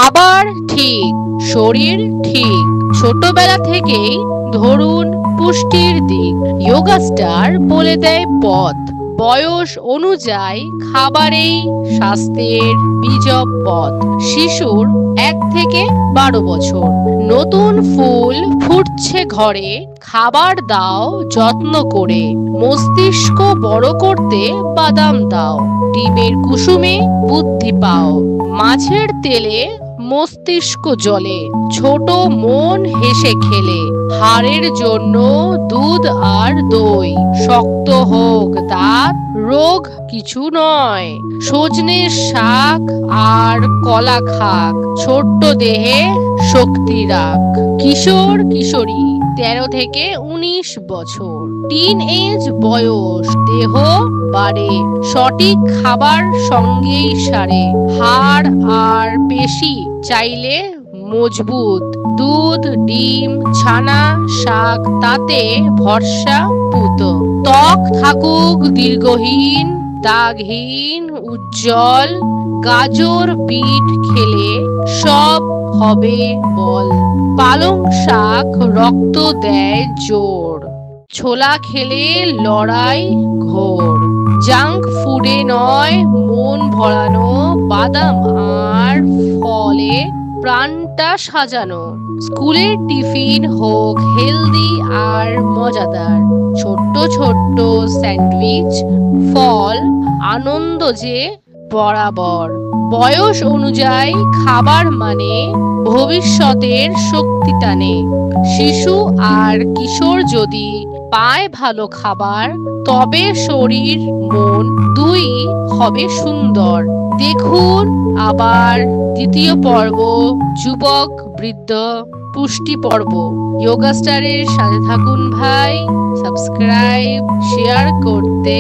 খাবার ঠিক, শরীর ঠিক। ছোটবেলা থেকেই ধরুন পুষ্টির দিক। যোগা স্টার বলে দেয় পথ। বয়স অনুযায়ী খাবারেই স্বাস্থ্যের বীজব পথ। শিশুর 1 থেকে 12 বছর। নতুন ফুল ফুটছে ঘরে, খাবার দাও যত্ন করে। মস্তিষ্ক বড় করতে বাদাম দাও, ডিমের কুসুমে বুদ্ধি পাও। মাছের তেলে মস্তিষ্ক জ্বলে, ছোট মন হেসে খেলে। হাড়ের জন্য দুধ আর দই, শক্ত হোক দাঁত রোগ কিছু নয়। সজনে শাক আর কলা খাক, ছোট্ট দেহে শক্তি রাখ। কিশোর কিশোরী 13 থেকে 19 বছর। টিন এজ বয়স, দেহ বাড়ে, সঠিক খাবার সঙ্গেই সারে। হাড় আর পেশি চাইলে মজবুত। দুধ, ডিম, ছানা, শাক তাতে ভরসা পুত। ত্বক থাকুক দীর্ঘহীন, দাগহীন, উজ্জ্বল। গাজর বিট খেলে সব হবে বল। পালং শাক রক্ত দেয় জোর, ছোলা খেলে লড়াই ঘোর। জাঙ্ক ফুডে নয় মন ভরানো, বাদাম আর ফলে প্রাণটা সাজানো। স্কুলের টিফিন হোক হেলদি আর মজাদার। ছোট্ট ছোট্ট স্যান্ডউইচ, ফল, আনন্দ যে বরাবর। বয়স অনুযায়ী খাবার মানে ভবিষ্যতের শক্তি টানে। শিশু আর কিশোর যদি পায় ভালো খাবার, তবে শরীর মন দুই হবে সুন্দর। দেখুন আবার দ্বিতীয় পর্ব, যুবক বৃদ্ধ পুষ্টি পর্ব। যোগা স্টারের সাথে থাকুন ভাই। সাবস্ক্রাইব শেয়ার করতে